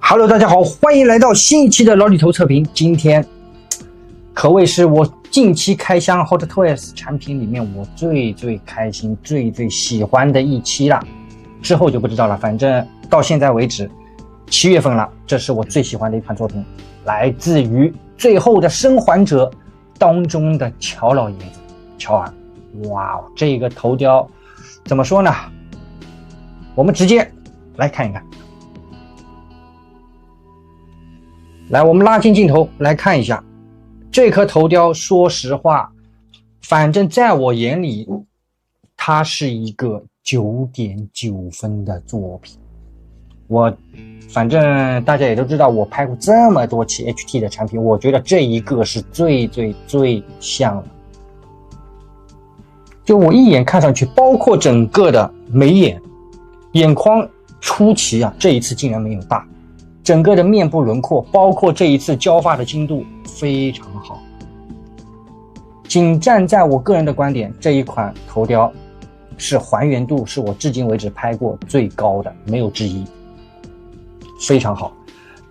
Hello， 大家好，欢迎来到新一期的老李头测评。今天可谓是我近期开箱 Hot Toys 产品里面我最开心、最喜欢的一期了。之后就不知道了，反正到现在为止7月份了，这是我最喜欢的一款作品，来自于《最后的生还者》当中的乔老爷子乔尔。哇，这个头雕怎么说呢？我们直接来看一看。来，我们拉近镜头来看一下这颗头雕。说实话，反正在我眼里，它是一个9.9分的作品。反正大家也都知道，我拍过这么多期 HT 的产品，我觉得这一个是最像的。就我一眼看上去，包括整个的眉眼、眼眶出奇啊，这一次竟然没有大。整个的面部轮廓，包括这一次焦发的精度非常好。仅站在我个人的观点，这一款头雕是还原度是我至今为止拍过最高的，没有之一，非常好。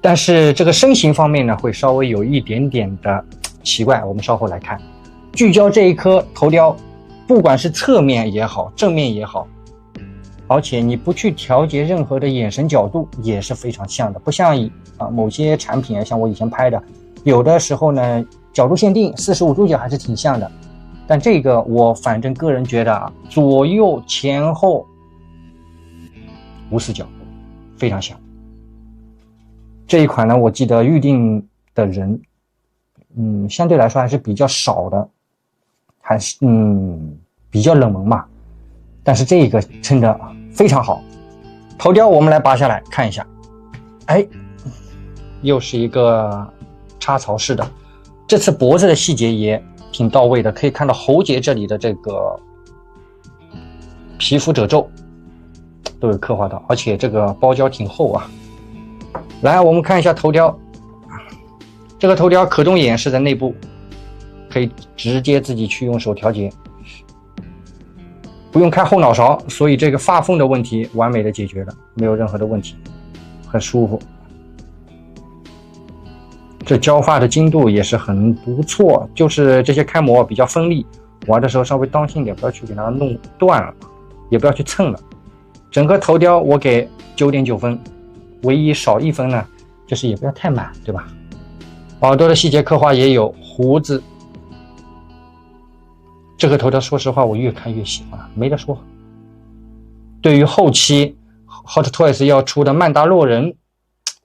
但是这个身形方面呢，会稍微有一点点的奇怪，我们稍后来看。聚焦这一颗头雕，不管是侧面也好，正面也好，而且你不去调节任何的眼神角度也是非常像的，不像某些产品像我以前拍的，有的时候呢角度限定45度角还是挺像的，但这个我反正个人觉得左右前后无死角，非常像。这一款呢，我记得预定的人相对来说还是比较少的，还是比较冷门嘛。但是这个真的非常好。头雕我们来拔下来看一下，又是一个插槽式的，这次脖子的细节也挺到位的，可以看到喉结这里的这个皮肤褶皱都有刻画到，而且这个包胶挺厚啊。来，我们看一下头雕，这个头雕可动眼是在内部，可以直接自己去用手调节，不用开后脑勺，所以这个发缝的问题完美的解决了，没有任何的问题，很舒服。这焦发的精度也是很不错，就是这些开模比较锋利，玩的时候稍微当心一点，不要去给它弄断了，也不要去蹭了。整个头雕我给9.9分，唯一少1分呢，就是也不要太满，对吧？耳朵的细节刻画也有，胡子。这个头雕说实话我越看越喜欢，没得说。对于后期 Hot Toys 要出的曼达洛人，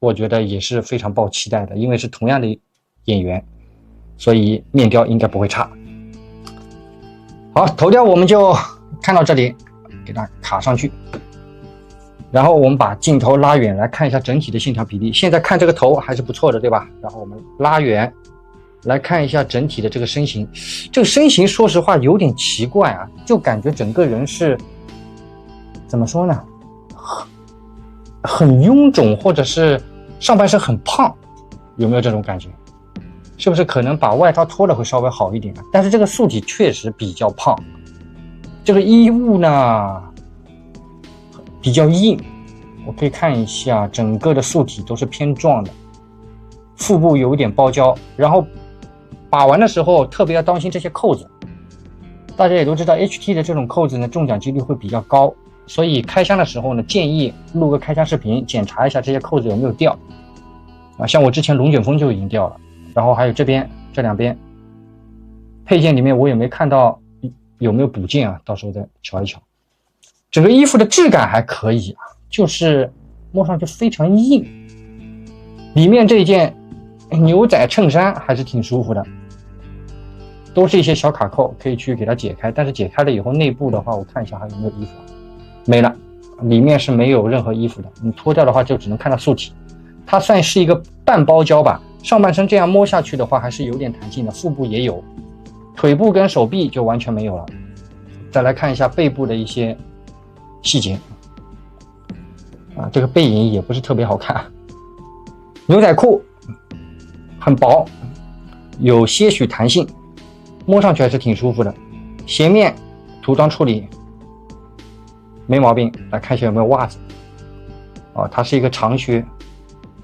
我觉得也是非常抱期待的，因为是同样的演员，所以面雕应该不会差。好，头雕我们就看到这里，给它卡上去。然后我们把镜头拉远来看一下整体的线条比例，现在看这个头还是不错的，对吧？然后我们拉远来看一下整体的这个身形，这个身形说实话有点奇怪啊，就感觉整个人是怎么说呢，很臃肿，或者是上半身很胖，有没有这种感觉？是不是可能把外套脱了会稍微好一点啊？但是这个素体确实比较胖，这个衣物呢比较硬，我可以看一下整个的素体都是偏壮的，腹部有一点包胶，然后把玩的时候特别要当心这些扣子，大家也都知道 HT 的这种扣子呢中奖几率会比较高，所以开箱的时候呢建议录个开箱视频检查一下这些扣子有没有掉像我之前龙卷风就已经掉了，然后还有这边这两边配件里面我也没看到有没有补件啊，到时候再瞧一瞧。整个衣服的质感还可以啊，就是摸上去非常硬，里面这件牛仔衬衫还是挺舒服的，都是一些小卡扣，可以去给它解开，但是解开了以后内部的话我看一下还有没有衣服，没了，里面是没有任何衣服的，你脱掉的话就只能看到素体。它算是一个半包胶吧，上半身这样摸下去的话还是有点弹性的，腹部也有，腿部跟手臂就完全没有了。再来看一下背部的一些细节这个背影也不是特别好看。牛仔裤很薄，有些许弹性，摸上去还是挺舒服的。鞋面涂装处理没毛病。来看一下有没有袜子它是一个长靴，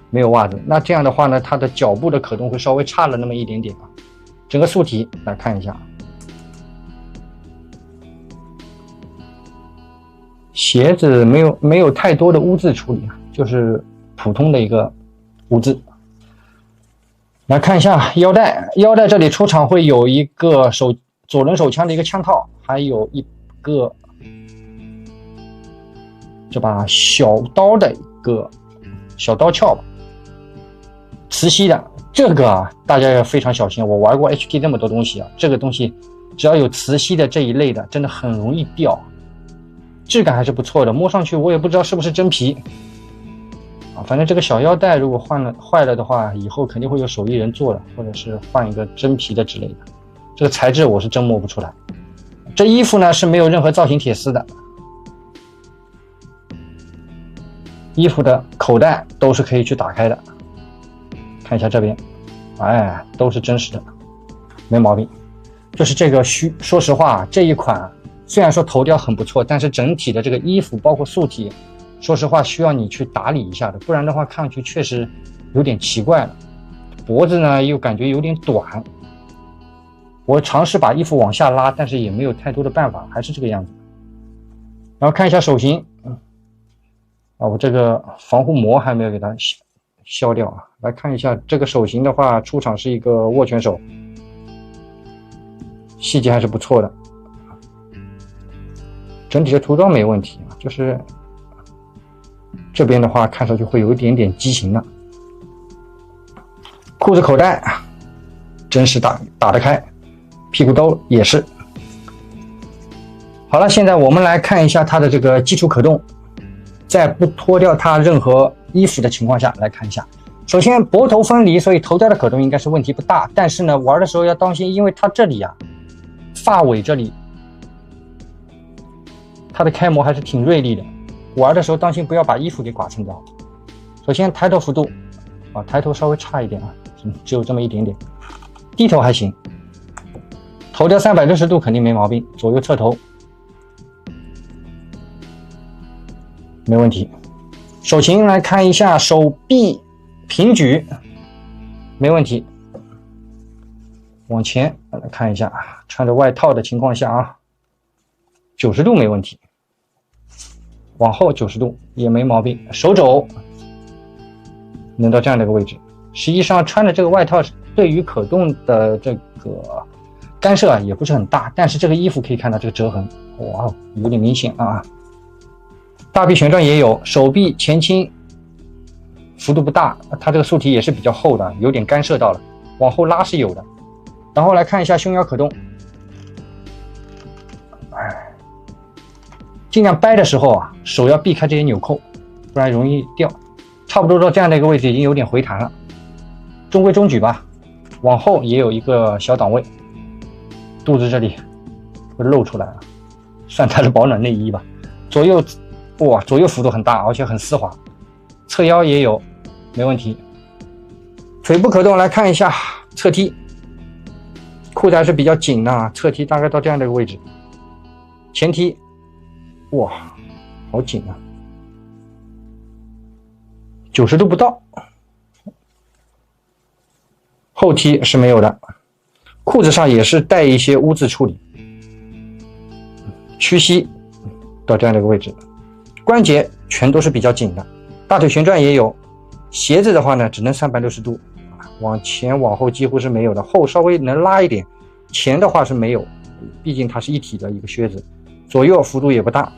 没有袜子。那这样的话呢，它的脚部的可动会稍微差了那么一点点整个素体来看一下，鞋子没有太多的污渍处理就是普通的一个污渍。来看一下腰带，腰带这里出厂会有一个左轮手枪的一个枪套，还有一个这把小刀的一个小刀鞘吧，磁吸的。这个大家要非常小心，我玩过 HT 这么多东西这个东西只要有磁吸的这一类的真的很容易掉，质感还是不错的，摸上去我也不知道是不是真皮反正这个小腰带如果坏了的话，以后肯定会有手艺人做的，或者是换一个真皮的之类的，这个材质我是真摸不出来。这衣服呢是没有任何造型铁丝的，衣服的口袋都是可以去打开的，看一下这边都是真实的，没毛病。就是这个说实话这一款虽然说头雕很不错，但是整体的这个衣服包括素体说实话需要你去打理一下的，不然的话看上去确实有点奇怪了。脖子呢又感觉有点短，我尝试把衣服往下拉，但是也没有太多的办法，还是这个样子。然后看一下手型我这个防护膜还没有给它削掉来看一下这个手型的话，出厂是一个握拳手，细节还是不错的，整体的涂装没问题就是这边的话看上去会有一点点畸形了。裤子口袋真实打得开，屁股兜也是。好了，现在我们来看一下它的这个基础可动，在不脱掉它任何衣服的情况下来看一下。首先脖头分离，所以头雕的可动应该是问题不大，但是呢玩的时候要当心，因为它这里发尾这里它的开模还是挺锐利的，玩的时候当心不要把衣服给剐蹭掉。首先抬头幅度抬头稍微差一点只有这么一点点，低头还行，头雕360度肯定没毛病，左右侧头没问题。手型来看一下，手臂平举没问题，往前来看一下，穿着外套的情况下90度没问题，往后90度也没毛病，手肘能到这样的一个位置。实际上穿的这个外套对于可动的这个干涉也不是很大，但是这个衣服可以看到这个折痕有点明显大臂旋转也有，手臂前倾幅度不大，它这个素体也是比较厚的，有点干涉到了，往后拉是有的。然后来看一下胸腰可动，尽量掰的时候手要避开这些纽扣，不然容易掉。差不多到这样的一个位置已经有点回弹了，中规中矩吧。往后也有一个小档位，肚子这里会露出来了，算它的保暖内衣吧。左右幅度很大，而且很丝滑，侧腰也有，没问题。腿部可动来看一下，侧踢裤子还是比较紧的，侧踢大概到这样的一个位置，前踢好紧90度不到，后踢是没有的，裤子上也是带一些污渍处理，屈膝到这样的一个位置，关节全都是比较紧的，大腿旋转也有，鞋子的话呢只能360度，往前往后几乎是没有的，后稍微能拉一点，前的话是没有，毕竟它是一体的一个靴子，左右幅度也不大。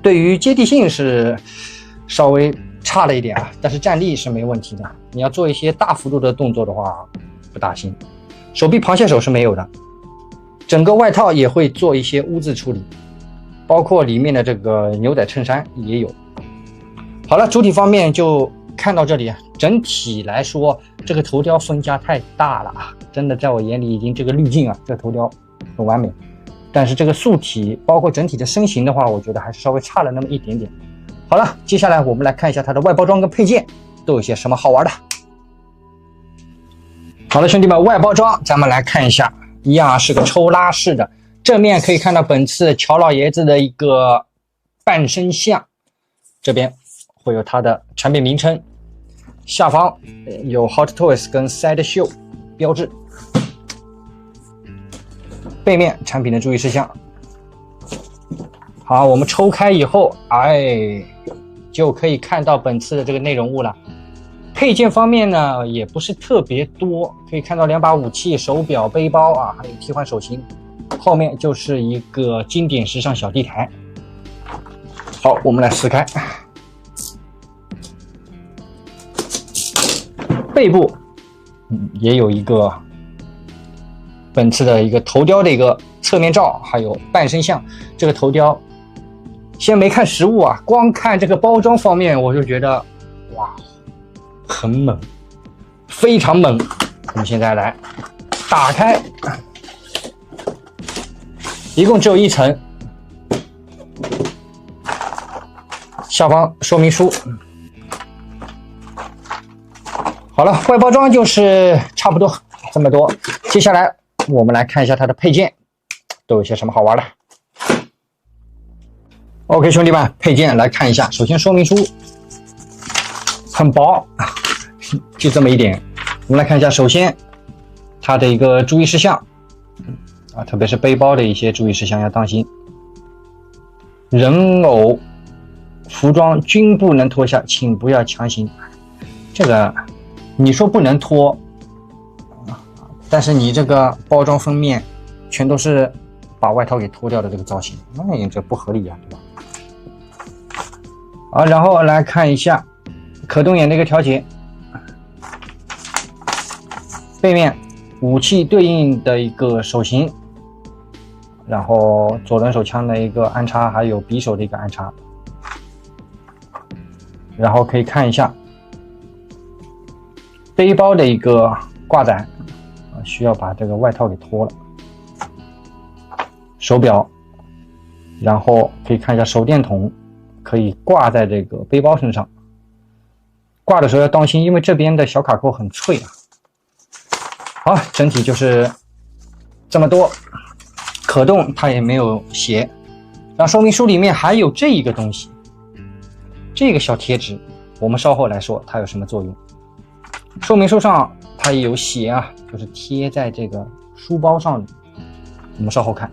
对于接地性是稍微差了一点但是站立是没问题的，你要做一些大幅度的动作的话不大行。手臂螃蟹手是没有的，整个外套也会做一些污渍处理，包括里面的这个牛仔衬衫也有。好了，主体方面就看到这里啊，整体来说这个头雕分家太大了啊，真的在我眼里已经这个滤镜啊，这个头雕很完美。但是这个素体包括整体的身形的话，我觉得还是稍微差了那么一点点。好了，接下来我们来看一下它的外包装跟配件都有些什么好玩的。好了，兄弟们，外包装咱们来看一下，一样是个抽拉式的，正面可以看到本次乔老爷子的一个半身像，这边会有它的产品名称，下方有 Hot Toys 跟 Sideshow 标志，背面产品的注意事项。好，我们抽开以后，就可以看到本次的这个内容物了。配件方面呢，也不是特别多，可以看到2把武器、手表、背包啊，还有替换手型。后面就是一个经典时尚小地台。好，我们来撕开。背部，也有一个本次的一个头雕的一个侧面照，还有半身像。这个头雕，先没看实物啊，光看这个包装方面，我就觉得，哇，很猛，非常猛。我们现在来打开，一共只有1层，下方说明书。好了，外包装就是差不多这么多。接下来我们来看一下它的配件都有些什么好玩的。OK， 兄弟们，配件来看一下。首先说明书很薄，就这么一点。我们来看一下，首先它的一个注意事项啊，特别是背包的一些注意事项要当心。人偶、服装均不能脱下，请不要强行。这个你说不能脱，但是你这个包装封面全都是把外套给脱掉的这个造型，那这不合理啊，对吧？好，然后来看一下可动眼的一个调节，背面武器对应的一个手型，然后左轮手枪的一个安插，还有匕首的一个安插，然后可以看一下背包的一个挂载，需要把这个外套给脱了，手表，然后可以看一下手电筒，可以挂在这个背包身上，挂的时候要当心，因为这边的小卡扣很脆啊。好，整体就是这么多，可动它也没有写。然后说明书里面还有这一个东西，这个小贴纸，我们稍后来说它有什么作用。说明书上它也有写啊，就是贴在这个书包上的，我们稍后看。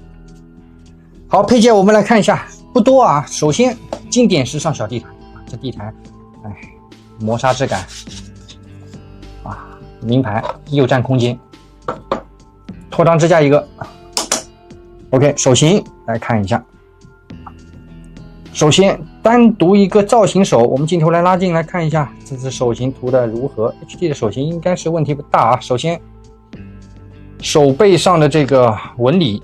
好，配件我们来看一下，不多啊。首先经典时尚小地台，这地台，磨砂质感啊，名牌又占空间，拖裆支架一个。OK， 手型来看一下。首先单独一个造型手，我们镜头来拉近来看一下，这次手型涂的如何 ？HD 的手型应该是问题不大啊。首先手背上的这个纹理，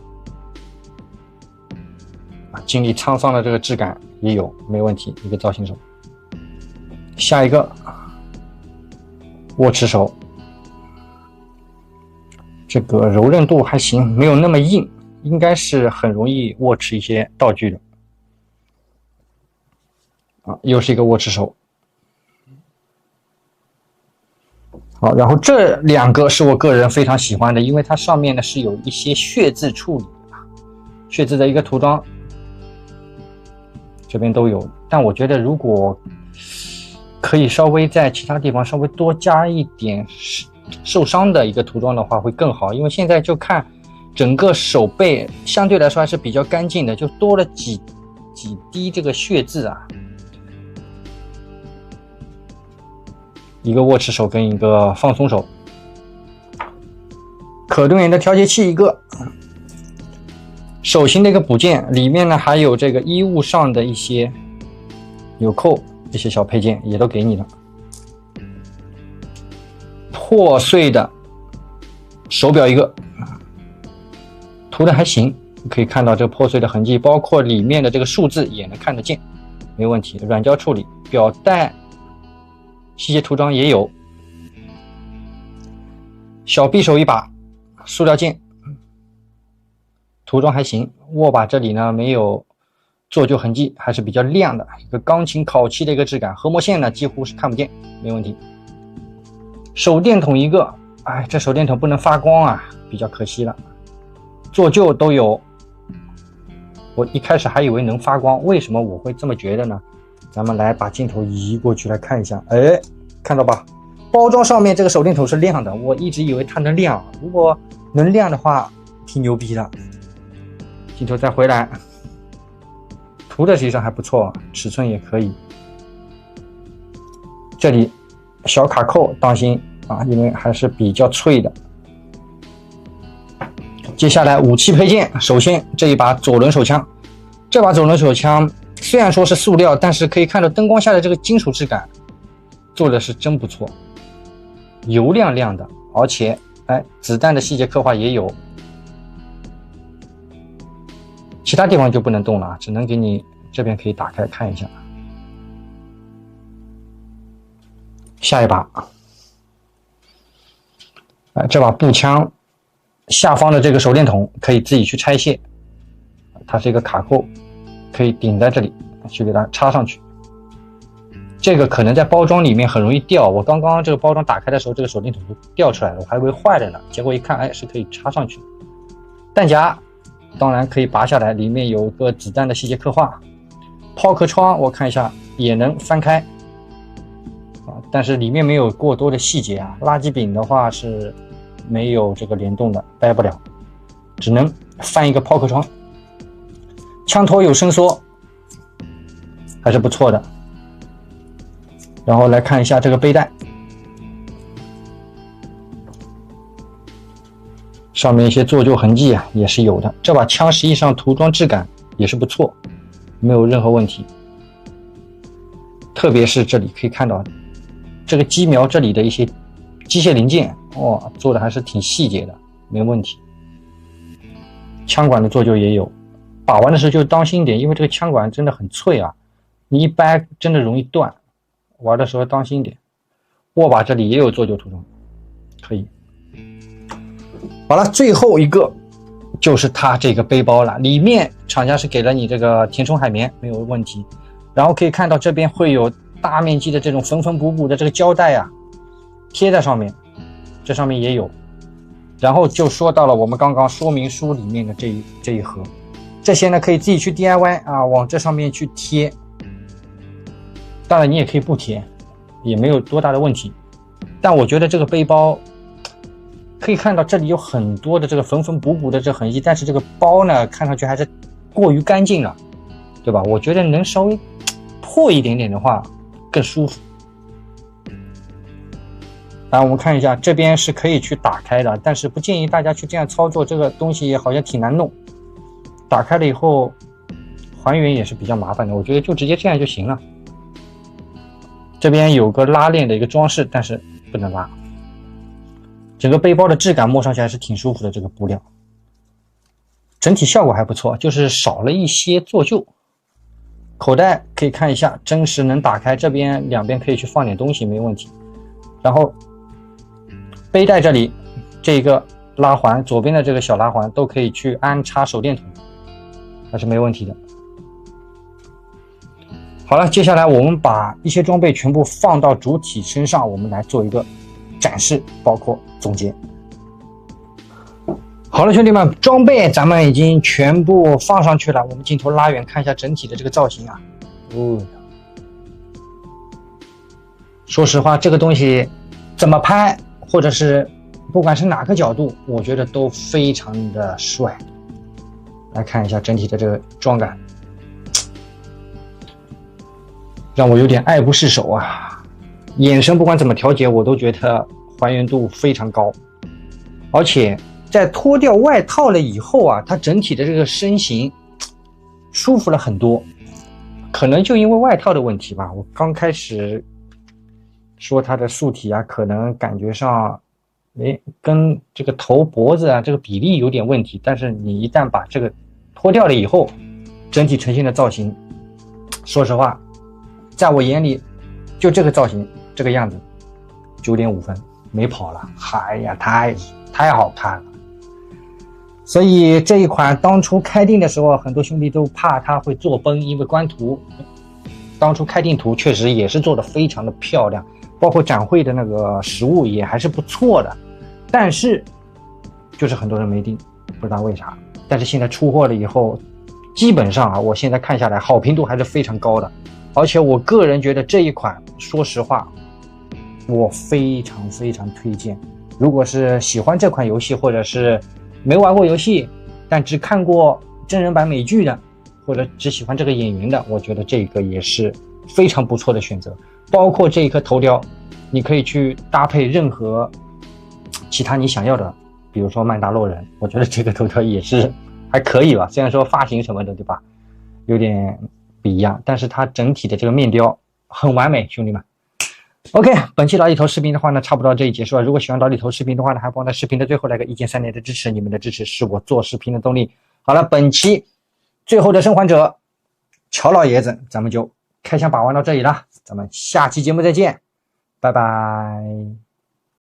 经历沧桑的这个质感也有，没问题，一个造型手。下一个握持手，这个柔韧度还行，没有那么硬，应该是很容易握持一些道具的。又是一个握持手。好，然后这两个是我个人非常喜欢的，因为它上面呢是有一些血字处理的，血字的一个涂装，这边都有。但我觉得如果可以稍微在其他地方稍微多加一点受伤的一个涂装的话会更好，因为现在就看整个手背相对来说还是比较干净的，就多了几滴这个血渍啊。一个握持手跟一个放松手，可动眼的调节器一个，手型的一个补件，里面呢还有这个衣物上的一些纽扣，这些小配件也都给你了。破碎的手表一个，涂的还行，可以看到这个破碎的痕迹，包括里面的这个数字也能看得见，没问题。软胶处理，表带细节涂装也有。小匕首一把，塑料剑，涂装还行。握把这里呢没有做旧痕迹，还是比较亮的，一个钢琴烤漆的一个质感。合模线呢几乎是看不见，没问题。手电筒一个，哎，这手电筒不能发光啊，比较可惜了。做旧都有，我一开始还以为能发光，为什么我会这么觉得呢？咱们来把镜头移过去来看一下，哎，看到吧？包装上面这个手电筒是亮的，我一直以为它能亮，如果能亮的话，挺牛逼的。镜头再回来，涂的实际上还不错，尺寸也可以。这里小卡扣当心啊，因为还是比较脆的。接下来武器配件，首先这一把左轮手枪，这把左轮手枪虽然说是塑料，但是可以看到灯光下的这个金属质感做的是真不错，油亮亮的，而且哎，子弹的细节刻画也有。其他地方就不能动了，只能给你这边可以打开看一下。下一把，这把步枪下方的这个手电筒可以自己去拆卸，它是一个卡扣，可以顶在这里去给它插上去。这个可能在包装里面很容易掉，我刚刚这个包装打开的时候，这个手电筒就掉出来了，我还以为坏了呢，结果一看，哎，是可以插上去。弹夹当然可以拔下来，里面有个子弹的细节刻画。抛壳窗我看一下也能翻开但是里面没有过多的细节啊。垃圾柄的话是没有这个联动的，掰不了，只能翻一个抛壳窗。枪托有伸缩，还是不错的。然后来看一下这个背带，上面一些做旧痕迹啊也是有的。这把枪实际上涂装质感也是不错，没有任何问题。特别是这里可以看到这个机瞄这里的一些机械零件，哇，做的还是挺细节的，没问题。枪管的做旧也有，把玩的时候就当心一点，因为这个枪管真的很脆啊，你一掰真的容易断，玩的时候当心一点。握把这里也有做旧涂装，可以。好了，最后一个就是它这个背包了，里面厂家是给了你这个填充海绵，没有问题。然后可以看到这边会有大面积的这种缝缝补补的这个胶带啊，贴在上面，这上面也有。然后就说到了我们刚刚说明书里面的这一盒，这些呢可以自己去 DIY 啊，往这上面去贴。当然你也可以不贴，也没有多大的问题。但我觉得这个背包可以看到这里有很多的这个缝缝补补的这痕迹，但是这个包呢看上去还是过于干净了，对吧？我觉得能稍微破一点点的话更舒服。我们看一下这边是可以去打开的，但是不建议大家去这样操作，这个东西好像挺难弄，打开了以后还原也是比较麻烦的，我觉得就直接这样就行了。这边有个拉链的一个装饰，但是不能拉。整个背包的质感摸上去还是挺舒服的，这个布料整体效果还不错，就是少了一些做旧。口袋可以看一下，真实能打开，这边两边可以去放点东西，没问题。然后背带这里这个拉环，左边的这个小拉环都可以去安插手电筒，还是没问题的。好了，接下来我们把一些装备全部放到主体身上，我们来做一个展示，包括总结。好了，兄弟们，装备咱们已经全部放上去了，我们镜头拉远看一下整体的这个造型啊。说实话，这个东西怎么拍，或者是不管是哪个角度，我觉得都非常的帅。来看一下整体的这个装感，让我有点爱不释手啊！眼神不管怎么调节，我都觉得还原度非常高，而且在脱掉外套了以后啊，它整体的这个身形舒服了很多。可能就因为外套的问题吧，我刚开始说它的素体啊，可能感觉上跟这个头脖子啊这个比例有点问题，但是你一旦把这个脱掉了以后，整体呈现的造型，说实话在我眼里就这个造型这个样子，9.5分没跑了，哎呀，太好看了。所以这一款当初开定的时候，很多兄弟都怕它会做崩，因为官图当初开定图确实也是做的非常的漂亮，包括展会的那个实物也还是不错的，但是就是很多人没定，不知道为啥。但是现在出货了以后，基本上啊，我现在看下来好评度还是非常高的，而且我个人觉得这一款，说实话，我非常推荐。如果是喜欢这款游戏，或者是没玩过游戏但只看过真人版美剧的，或者只喜欢这个演员的，我觉得这个也是非常不错的选择。包括这一颗头雕，你可以去搭配任何其他你想要的，比如说曼达洛人，我觉得这个头雕也是还可以吧，虽然说发型什么的，对吧，有点不一样，但是它整体的这个面雕很完美，兄弟们。OK， 本期老李头视频的话呢，差不多到这里结束了。如果喜欢老李头视频的话呢，还帮在视频的最后来个1键3连的支持，你们的支持是我做视频的动力。好了，本期最后的生还者乔老爷子，咱们就开箱把玩到这里了，咱们下期节目再见，拜拜。